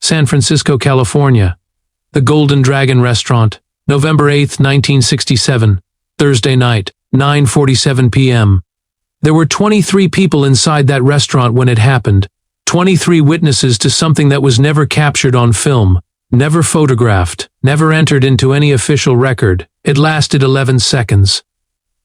San Francisco, California. The Golden Dragon Restaurant, November 8, 1967, Thursday night, 9:47 p.m. There were 23 people inside that restaurant when it happened, 23 witnesses to something that was never captured on film, never photographed, never entered into any official record. It lasted 11 seconds.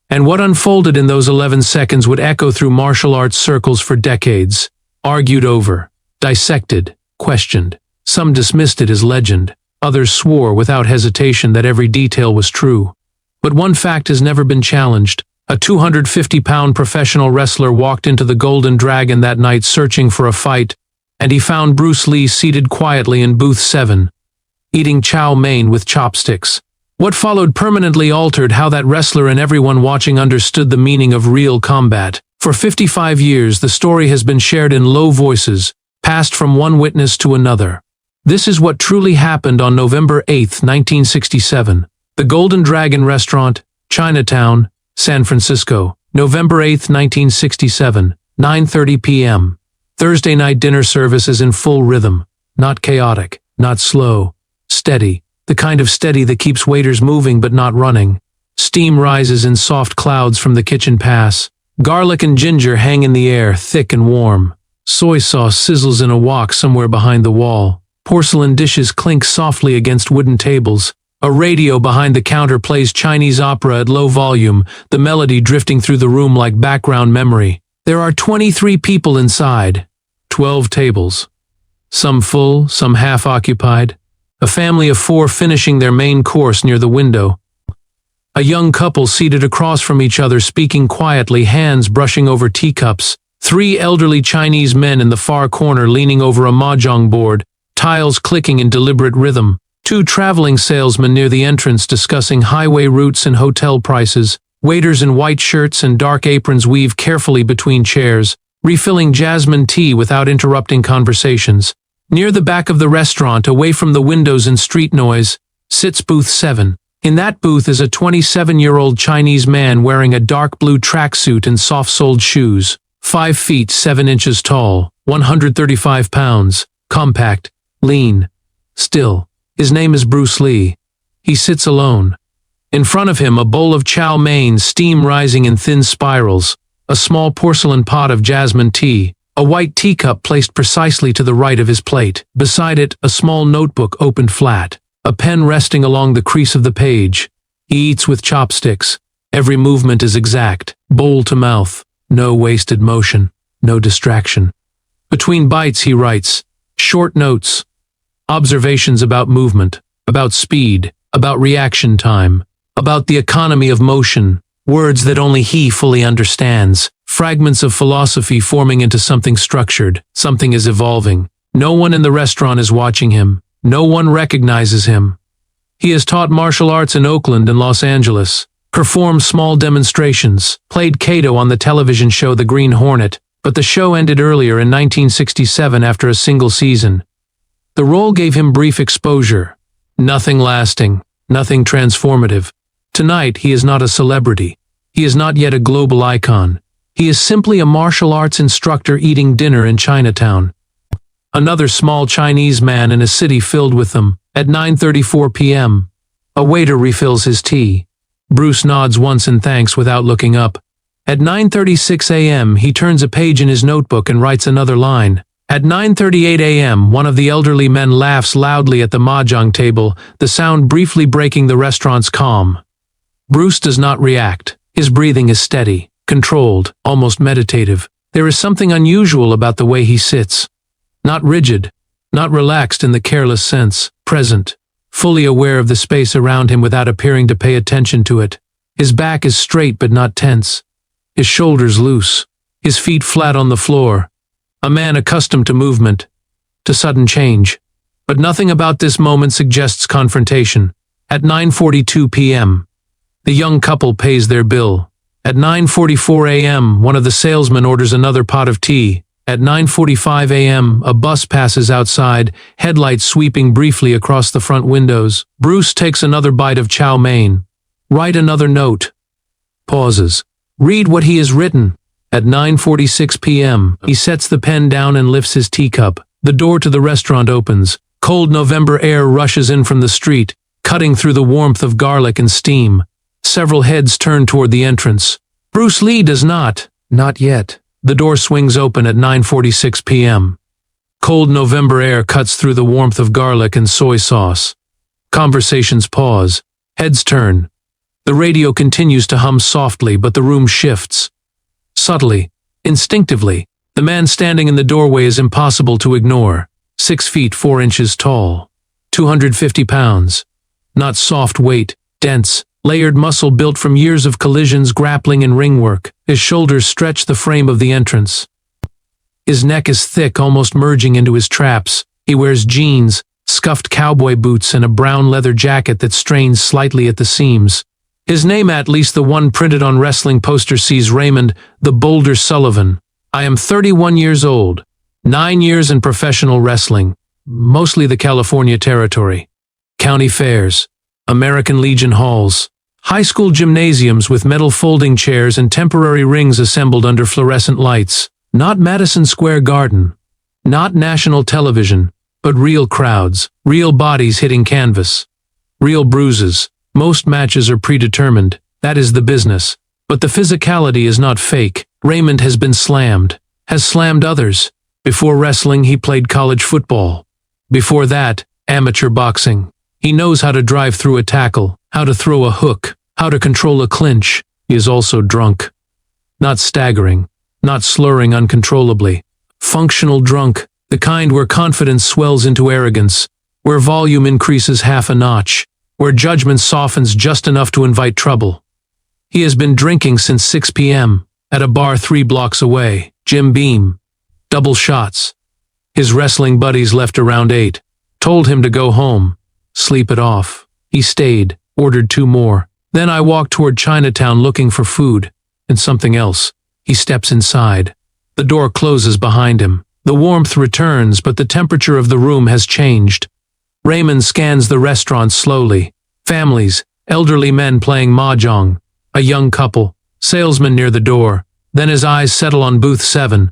And what unfolded in those 11 seconds would echo through martial arts circles for decades. Argued over, dissected, questioned. Some dismissed it as legend. Others swore without hesitation that every detail was true. But one fact has never been challenged. A 250-pound professional wrestler walked into the Golden Dragon that night searching for a fight, and he found Bruce Lee seated quietly in booth 7, eating chow mein with chopsticks. What followed permanently altered how that wrestler and everyone watching understood the meaning of real combat. For 55 years, the story has been shared in low voices, passed from one witness to another. This is what truly happened on November 8, 1967. The Golden Dragon Restaurant, Chinatown, San Francisco, November 8, 1967, 9:30 p.m. Thursday night dinner service is in full rhythm. Not chaotic, not slow. Steady. The kind of steady that keeps waiters moving but not running. Steam rises in soft clouds from the kitchen pass. Garlic and ginger hang in the air, thick and warm. Soy sauce sizzles in a wok somewhere behind the wall. Porcelain dishes clink softly against wooden tables. A radio behind the counter plays Chinese opera at low volume, the melody drifting through the room like background memory. There are 23 people inside. 12 tables. Some full, some half-occupied. A family of 4 finishing their main course near the window. A young couple seated across from each other speaking quietly, hands brushing over teacups. 3 elderly Chinese men in the far corner leaning over a mahjong board, tiles clicking in deliberate rhythm. 2 traveling salesmen near the entrance discussing highway routes and hotel prices. Waiters in white shirts and dark aprons weave carefully between chairs, refilling jasmine tea without interrupting conversations. Near the back of the restaurant, away from the windows and street noise, sits booth 7. In that booth is a 27-year-old Chinese man wearing a dark blue tracksuit and soft-soled shoes. 5 feet 7 inches tall, 135 pounds, compact, lean, still. His name is Bruce Lee. He sits alone. In front of him, a bowl of chow mein, steam rising in thin spirals, a small porcelain pot of jasmine tea, a white teacup placed precisely to the right of his plate. Beside it, a small notebook opened flat, a pen resting along the crease of the page. He eats with chopsticks. Every movement is exact, bowl to mouth, no wasted motion, no distraction. Between bites he writes, short notes, observations about movement, about speed, about reaction time, about the economy of motion, words that only he fully understands, fragments of philosophy forming into something structured. Something is evolving. No one in the restaurant is watching him. No one recognizes him. He has taught martial arts in Oakland and Los Angeles, performed small demonstrations, played Kato on the television show The Green Hornet, but the show ended earlier in 1967 after a single season. The role gave him brief exposure. Nothing lasting, nothing transformative. Tonight, he is not a celebrity. He is not yet a global icon. He is simply a martial arts instructor eating dinner in Chinatown. Another small Chinese man in a city filled with them. At 9:34 p.m., a waiter refills his tea. Bruce nods once in thanks without looking up. At 9:36 a.m., he turns a page in his notebook and writes another line. At 9:38 a.m., one of the elderly men laughs loudly at the mahjong table, the sound briefly breaking the restaurant's calm. Bruce does not react. His breathing is steady, controlled, almost meditative. There is something unusual about the way he sits. Not rigid, not relaxed in the careless sense, present, fully aware of the space around him without appearing to pay attention to it. His back is straight but not tense. His shoulders loose. His feet flat on the floor. A man accustomed to movement, to sudden change. But nothing about this moment suggests confrontation. At 9:42 p.m., the young couple pays their bill. At 9:44 a.m., one of the salesmen orders another pot of tea. At 9:45 a.m., a bus passes outside, headlights sweeping briefly across the front windows. Bruce takes another bite of chow mein. Write another note. Pauses. Read what he has written. At 9:46 p.m., he sets the pen down and lifts his teacup. The door to the restaurant opens. Cold November air rushes in from the street, cutting through the warmth of garlic and steam. Several heads turn toward the entrance. Bruce Lee does not. Not yet. The door swings open at 9:46 p.m. Cold November air cuts through the warmth of garlic and soy sauce. Conversations pause. Heads turn. The radio continues to hum softly, but the room shifts. Subtly, instinctively, the man standing in the doorway is impossible to ignore. 6 feet 4 inches tall. 250 pounds. Not soft weight, dense, layered muscle built from years of collisions, grappling, and ring work. His shoulders stretch the frame of the entrance. His neck is thick, almost merging into his traps. He wears jeans, scuffed cowboy boots, and a brown leather jacket that strains slightly at the seams. His name, at least the one printed on wrestling posters, sees Raymond, the Boulder Sullivan. I am 31 years old. 9 years in professional wrestling. Mostly the California territory. County fairs. American Legion halls. High school gymnasiums with metal folding chairs and temporary rings assembled under fluorescent lights. Not Madison Square Garden. Not national television, but real crowds, real bodies hitting canvas. Real bruises. Most matches are predetermined. That is the business. But the physicality is not fake. Raymond has been slammed. Has slammed others. Before wrestling, he played college football. Before that, amateur boxing. He knows how to drive through a tackle, how to throw a hook, how to control a clinch. He is also drunk. Not staggering, not slurring uncontrollably. Functional drunk, the kind where confidence swells into arrogance, where volume increases half a notch, where judgment softens just enough to invite trouble. He has been drinking since 6 p.m. at a bar 3 blocks away. Jim Beam. Double shots. His wrestling buddies left around 8. Told him to go home. Sleep it off. He stayed, ordered 2 more. Then I walked toward Chinatown looking for food, and something else. He steps inside. The door closes behind him. The warmth returns, but the temperature of the room has changed. Raymond scans the restaurant slowly. Families, elderly men playing mahjong, a young couple, salesman near the door. Then his eyes settle on booth 7.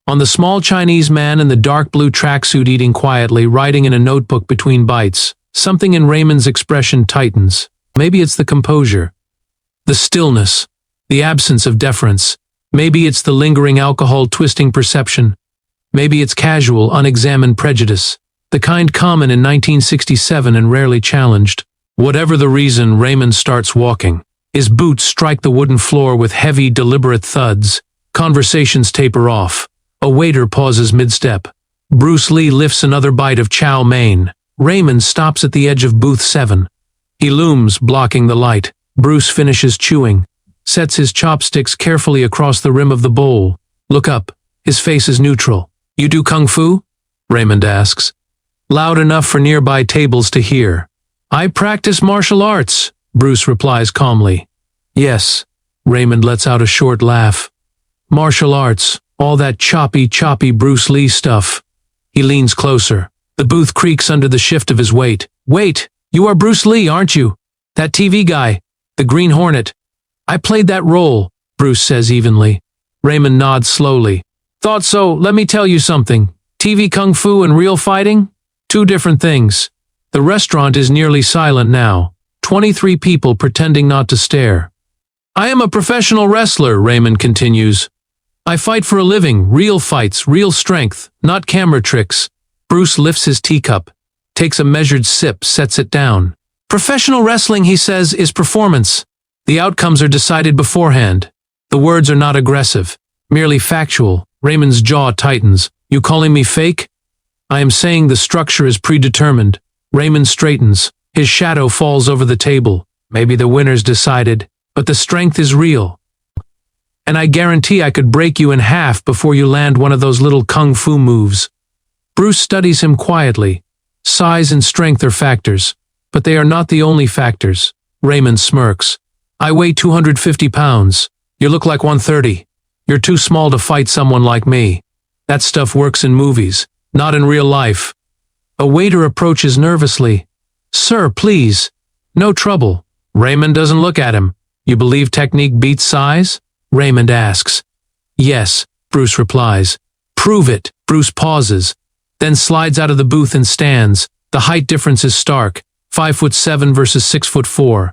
On the small Chinese man in the dark blue tracksuit eating quietly, writing in a notebook between bites. Something in Raymond's expression tightens. Maybe it's the composure. The stillness. The absence of deference. Maybe it's the lingering alcohol twisting perception. Maybe it's casual, unexamined prejudice. The kind common in 1967 and rarely challenged. Whatever the reason, Raymond starts walking. His boots strike the wooden floor with heavy, deliberate thuds. Conversations taper off. A waiter pauses mid-step. Bruce Lee lifts another bite of chow mein. Raymond stops at the edge of booth 7. He looms, blocking the light. Bruce finishes chewing. Sets his chopsticks carefully across the rim of the bowl. Look up. His face is neutral. You do kung fu? Raymond asks. Loud enough for nearby tables to hear. I practice martial arts, Bruce replies calmly. Yes. Raymond lets out a short laugh. Martial arts. All that choppy Bruce Lee stuff. He leans closer. The booth creaks under the shift of his weight. Wait, you are Bruce Lee, aren't you? That TV guy. The Green Hornet. I played that role, Bruce says evenly. Raymond nods slowly. Thought so. Let me tell you something. TV kung fu and real fighting? 2 different things. The restaurant is nearly silent now. 23 people pretending not to stare. I am a professional wrestler, Raymond continues. I fight for a living, real fights, real strength, not camera tricks. Bruce lifts his teacup, takes a measured sip, sets it down. Professional wrestling, he says, is performance. The outcomes are decided beforehand. The words are not aggressive, merely factual. Raymond's jaw tightens. You calling me fake? I am saying the structure is predetermined. Raymond straightens. His shadow falls over the table. Maybe the winner's decided, but the strength is real. And I guarantee I could break you in half before you land one of those little kung fu moves. Bruce studies him quietly. Size and strength are factors, but they are not the only factors. Raymond smirks. I weigh 250 pounds. You look like 130. You're too small to fight someone like me. That stuff works in movies, not in real life. A waiter approaches nervously. Sir, please. No trouble. Raymond doesn't look at him. You believe technique beats size? Raymond asks. Yes, Bruce replies. Prove it. Bruce pauses. then slides out of the booth and stands. The height difference is stark, 5'7" versus 6'4".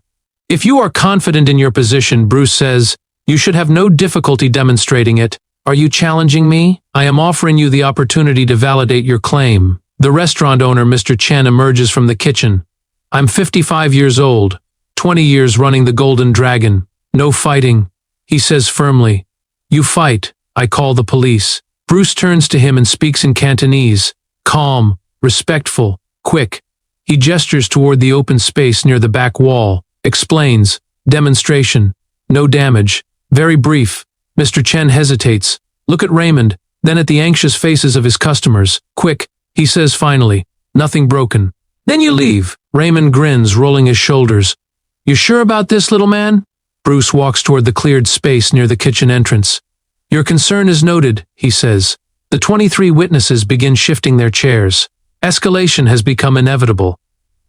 If you are confident in your position, Bruce says, you should have no difficulty demonstrating it. Are you challenging me? I am offering you the opportunity to validate your claim. The restaurant owner, Mr. Chen, emerges from the kitchen. I'm 55 years old, 20 years running the Golden Dragon. No fighting, he says firmly. You fight, I call the police. Bruce turns to him and speaks in Cantonese. Calm, respectful, quick. He gestures toward the open space near the back wall. Explains. Demonstration. No damage. Very brief. Mr. Chen hesitates. Look at Raymond, then at the anxious faces of his customers. Quick, he says finally. Nothing broken. Then you leave. Raymond grins, rolling his shoulders. You sure about this, little man? Bruce walks toward the cleared space near the kitchen entrance. Your concern is noted, he says. The 23 witnesses begin shifting their chairs. Escalation has become inevitable.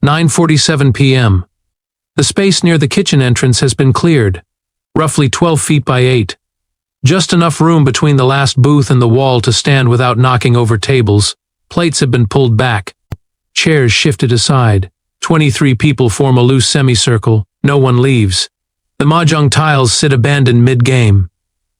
9:47 p.m. The space near the kitchen entrance has been cleared. Roughly 12 feet by 8. Just enough room between the last booth and the wall to stand without knocking over tables. Plates have been pulled back. Chairs shifted aside. 23 people form a loose semicircle. No one leaves. The mahjong tiles sit abandoned mid-game.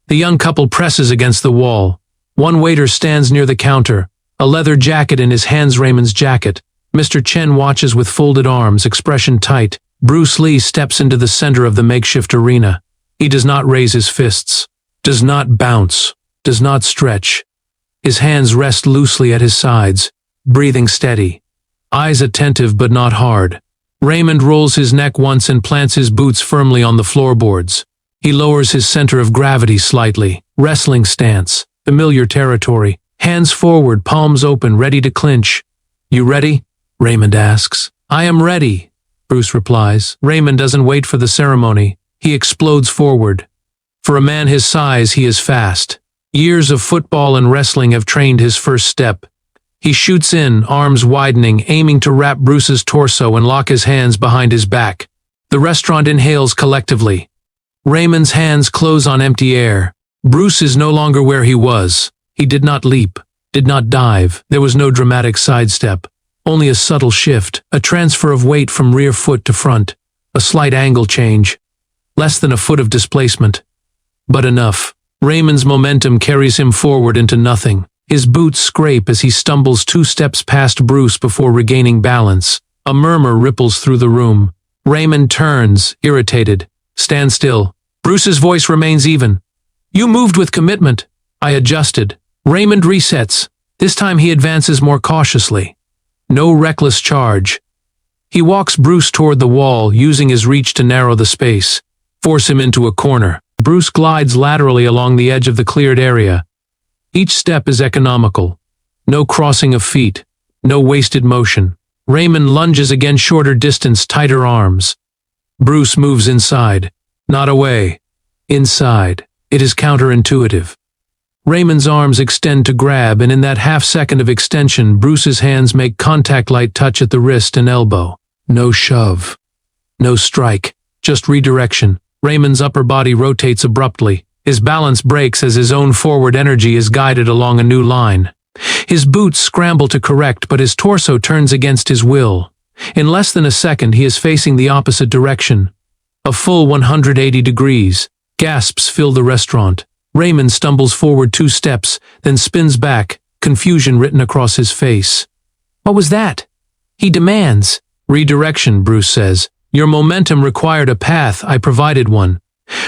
The young couple presses against the wall. One waiter stands near the counter, a leather jacket in his hands, Raymond's jacket. Mr. Chen watches with folded arms, expression tight. Bruce Lee steps into the center of the makeshift arena. He does not raise his fists, does not bounce, does not stretch. His hands rest loosely at his sides, breathing steady. Eyes attentive but not hard. Raymond rolls his neck once and plants his boots firmly on the floorboards. He lowers his center of gravity slightly. Wrestling stance. Familiar territory. Hands forward, palms open, ready to clinch. You ready? Raymond asks. I am ready, Bruce replies. Raymond doesn't wait for the ceremony. He explodes forward. For a man his size, he is fast. Years of football and wrestling have trained his first step. He shoots in, arms widening, aiming to wrap Bruce's torso and lock his hands behind his back. The restaurant inhales collectively. Raymond's hands close on empty air. Bruce is no longer where he was. He did not leap, did not dive. There was no dramatic sidestep. Only a subtle shift, a transfer of weight from rear foot to front. A slight angle change. Less than a foot of displacement. But enough. Raymond's momentum carries him forward into nothing. His boots scrape as he stumbles 2 steps past Bruce before regaining balance. A murmur ripples through the room. Raymond turns, irritated. Stand still. Bruce's voice remains even. You moved with commitment. I adjusted. Raymond resets. This time he advances more cautiously. No reckless charge. He walks Bruce toward the wall, using his reach to narrow the space. Force him into a corner. Bruce glides laterally along the edge of the cleared area. Each step is economical. No crossing of feet. No wasted motion. Raymond lunges again, shorter distance, tighter arms. Bruce moves inside. Not away. Inside. It is counterintuitive. Raymond's arms extend to grab, and in that half-second of extension, Bruce's hands make contact, light touch at the wrist and elbow. No shove. No strike. Just redirection. Raymond's upper body rotates abruptly. His balance breaks as his own forward energy is guided along a new line. His boots scramble to correct, but his torso turns against his will. In less than a second, he is facing the opposite direction. A full 180 degrees. Gasps fill the restaurant. Raymond stumbles forward 2 steps, then spins back, confusion written across his face. What was that? He demands. Redirection, Bruce says. Your momentum required a path, I provided one.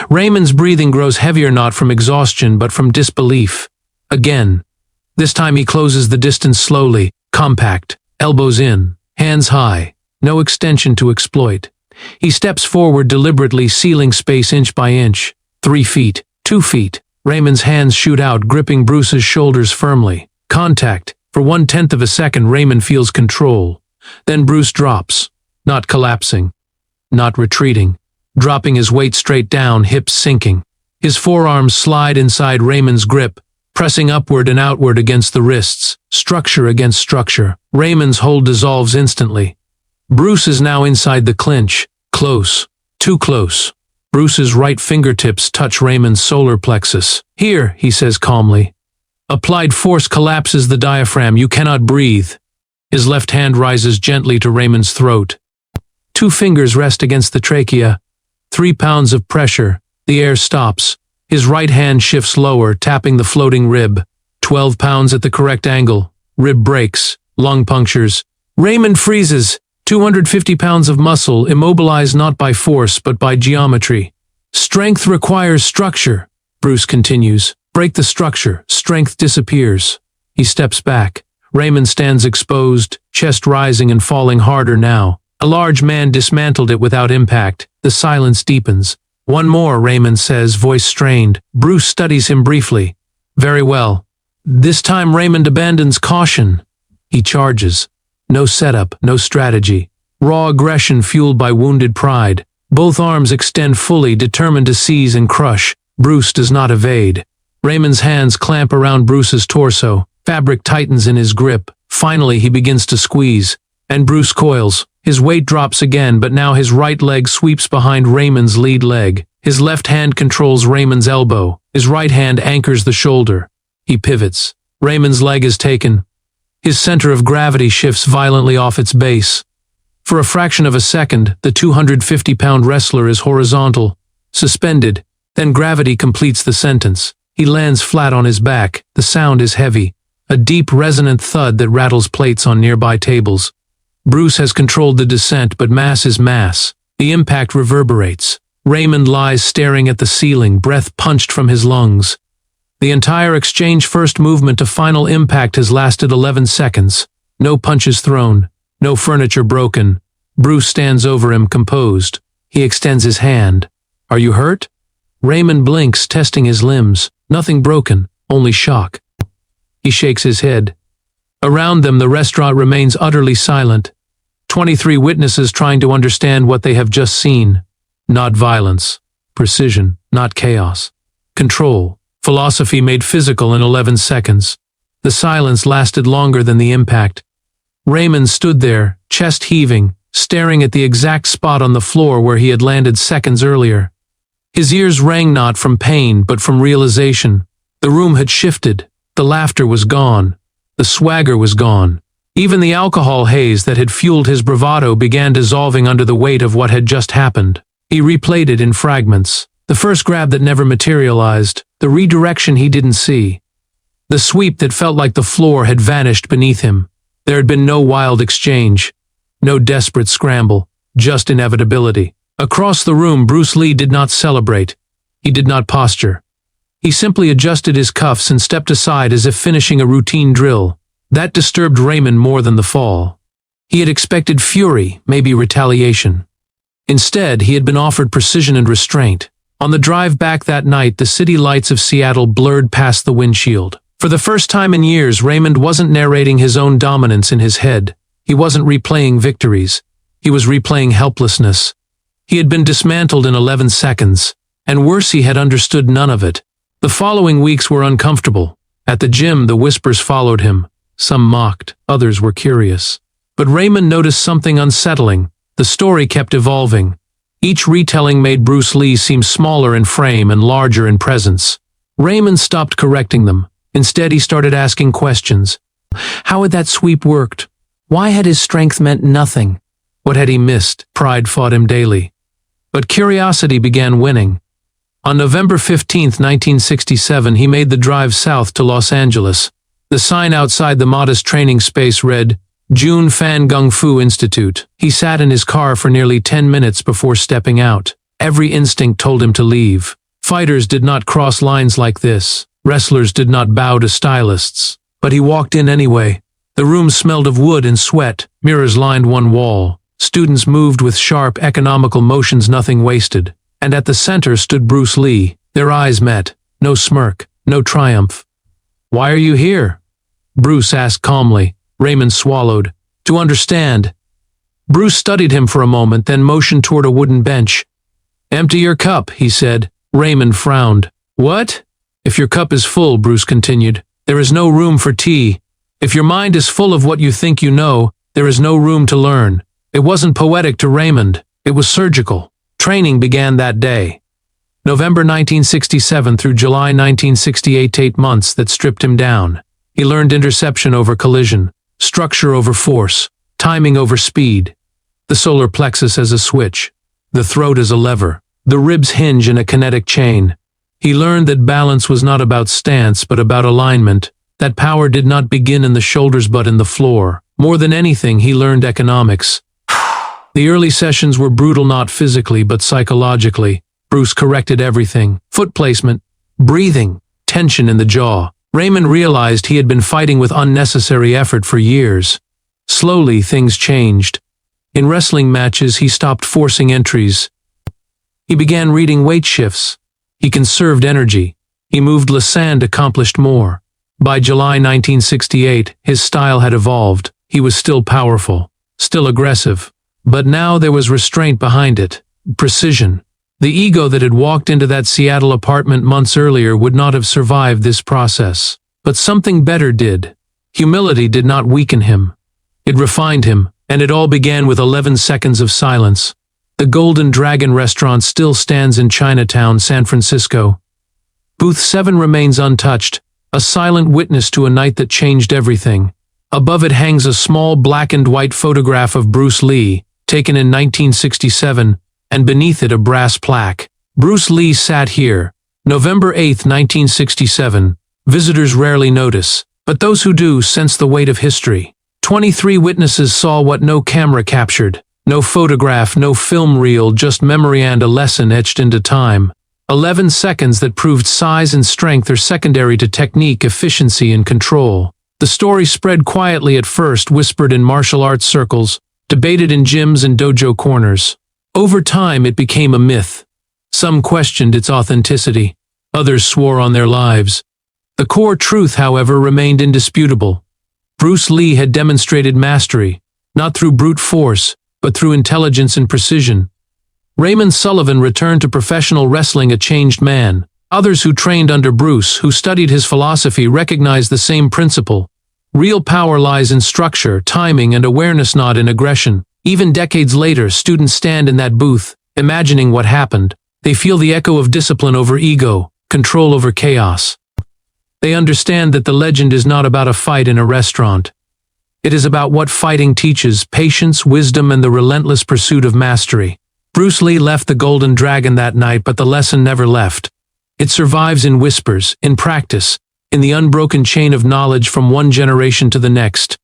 Raymond's breathing grows heavier, not from exhaustion but from disbelief. Again. This time he closes the distance slowly, compact, elbows in, hands high, no extension to exploit. He steps forward deliberately, sealing space inch by inch. 3 feet, 2 feet. Raymond's hands shoot out, gripping Bruce's shoulders firmly. Contact. For 1/10 of a second, Raymond feels control. Then Bruce drops, not collapsing, not retreating. Dropping his weight straight down, hips sinking. His forearms slide inside Raymond's grip, pressing upward and outward against the wrists, structure against structure. Raymond's hold dissolves instantly. Bruce is now inside the clinch, close, too close. Bruce's right fingertips touch Raymond's solar plexus. Here, he says calmly. Applied force collapses the diaphragm. You cannot breathe. His left hand rises gently to Raymond's throat. 2 fingers rest against the trachea. 3 pounds of pressure. The air stops. His right hand shifts lower, tapping the floating rib. 12 pounds at the correct angle. Rib breaks. Lung punctures. Raymond freezes. 250 pounds of muscle, immobilized not by force but by geometry. Strength requires structure, Bruce continues. Break the structure, strength disappears. He steps back. Raymond stands exposed, chest rising and falling harder now. A large man dismantled it without impact. The silence deepens. One more, Raymond says, voice strained. Bruce studies him briefly. Very well. This time Raymond abandons caution. He charges. No setup, no strategy. Raw aggression fueled by wounded pride. Both arms extend fully, determined to seize and crush. Bruce does not evade. Raymond's hands clamp around Bruce's torso. Fabric tightens in his grip. Finally, he begins to squeeze. And Bruce coils. His weight drops again, but now his right leg sweeps behind Raymond's lead leg. His left hand controls Raymond's elbow. His right hand anchors the shoulder. He pivots. Raymond's leg is taken. His center of gravity shifts violently off its base. For a fraction of a second, the 250-pound wrestler is horizontal, suspended. Then gravity completes the sentence. He lands flat on his back. The sound is heavy, a deep, resonant thud that rattles plates on nearby tables. Bruce has controlled the descent, but mass is mass. The impact reverberates. Raymond lies staring at the ceiling, breath punched from his lungs. The entire exchange, first movement to final impact, has lasted 11 seconds. No punches thrown. No furniture broken. Bruce stands over him, composed. He extends his hand. Are you hurt? Raymond blinks, testing his limbs. Nothing broken, only shock. He shakes his head. Around them, the restaurant remains utterly silent. 23 witnesses trying to understand what they have just seen. Not violence. Precision, not chaos. Control. Philosophy made physical in 11 seconds. The silence lasted longer than the impact. Raymond stood there, chest heaving, staring at the exact spot on the floor where he had landed seconds earlier. His ears rang not from pain but from realization. The room had shifted. The laughter was gone. The swagger was gone. Even the alcohol haze that had fueled his bravado began dissolving under the weight of what had just happened. He replayed it in fragments. The first grab that never materialized. The redirection he didn't see. The sweep that felt like the floor had vanished beneath him. There had been no wild exchange. No desperate scramble. Just inevitability. Across the room, Bruce Lee did not celebrate. He did not posture. He simply adjusted his cuffs and stepped aside as if finishing a routine drill. That disturbed Raymond more than the fall. He had expected fury, maybe retaliation. Instead, he had been offered precision and restraint. On the drive back that night, the city lights of Seattle blurred past the windshield. For the first time in years, Raymond wasn't narrating his own dominance in his head. He wasn't replaying victories. He was replaying helplessness. He had been dismantled in 11 seconds. And worse, he had understood none of it. The following weeks were uncomfortable. At the gym, the whispers followed him. Some mocked, others were curious. But Raymond noticed something unsettling. The story kept evolving. Each retelling made Bruce Lee seem smaller in frame and larger in presence. Raymond stopped correcting them. Instead, he started asking questions. How had that sweep worked? Why had his strength meant nothing? What had he missed? Pride fought him daily. But curiosity began winning. On November 15, 1967, he made the drive south to Los Angeles. The sign outside the modest training space read, Jun Fan Gung Fu Institute. He sat in his car for nearly 10 minutes before stepping out. Every instinct told him to leave. Fighters did not cross lines like this. Wrestlers did not bow to stylists. But he walked in anyway. The room smelled of wood and sweat. Mirrors lined one wall. Students moved with sharp, economical motions, nothing wasted. And at the center stood Bruce Lee. Their eyes met. No smirk. No triumph. Why are you here? Bruce asked calmly. Raymond swallowed. To understand. Bruce studied him for a moment, then motioned toward a wooden bench. Empty your cup, he said. Raymond frowned. What? If your cup is full, Bruce continued, there is no room for tea. If your mind is full of what you think you know, there is no room to learn. It wasn't poetic to Raymond. It was surgical. Training began that day. November 1967 through July 1968, 8 months that stripped him down. He learned interception over collision, structure over force, timing over speed, the solar plexus as a switch, the throat as a lever, the ribs hinge in a kinetic chain. He learned that balance was not about stance but about alignment, that power did not begin in the shoulders but in the floor. More than anything, he learned economics. The early sessions were brutal not physically but psychologically. Bruce corrected everything: foot placement, breathing, tension in the jaw. Raymond realized he had been fighting with unnecessary effort for years. Slowly, things changed. In wrestling matches, he stopped forcing entries. He began reading weight shifts. He conserved energy. He moved less and accomplished more. By July 1968, his style had evolved. He was still powerful, still aggressive. But now there was restraint behind it. Precision. The ego that had walked into that Seattle apartment months earlier would not have survived this process. But something better did. Humility did not weaken him. It refined him, and it all began with 11 seconds of silence. The Golden Dragon restaurant still stands in Chinatown, San Francisco. Booth 7 remains untouched, a silent witness to a night that changed everything. Above it hangs a small black and white photograph of Bruce Lee, taken in 1967, and beneath it a brass plaque. Bruce Lee sat here, November 8, 1967. Visitors rarely notice, but those who do sense the weight of history. 23 witnesses saw what no camera captured. No photograph, no film reel, just memory and a lesson etched into time. 11 seconds that proved size and strength are secondary to technique, efficiency, and control. The story spread quietly at first, whispered in martial arts circles, debated in gyms and dojo corners. Over time, it became a myth. Some questioned its authenticity. Others swore on their lives. The core truth, however, remained indisputable. Bruce Lee had demonstrated mastery, not through brute force, but through intelligence and precision. Raymond Sullivan returned to professional wrestling a changed man. Others who trained under Bruce, who studied his philosophy, recognized the same principle. Real power lies in structure, timing, and awareness, not in aggression. Even decades later, students stand in that booth, imagining what happened. They feel the echo of discipline over ego, control over chaos. They understand that the legend is not about a fight in a restaurant. It is about what fighting teaches: patience, wisdom, and the relentless pursuit of mastery. Bruce Lee left the Golden Dragon that night, but the lesson never left. It survives in whispers, in practice, in the unbroken chain of knowledge from one generation to the next.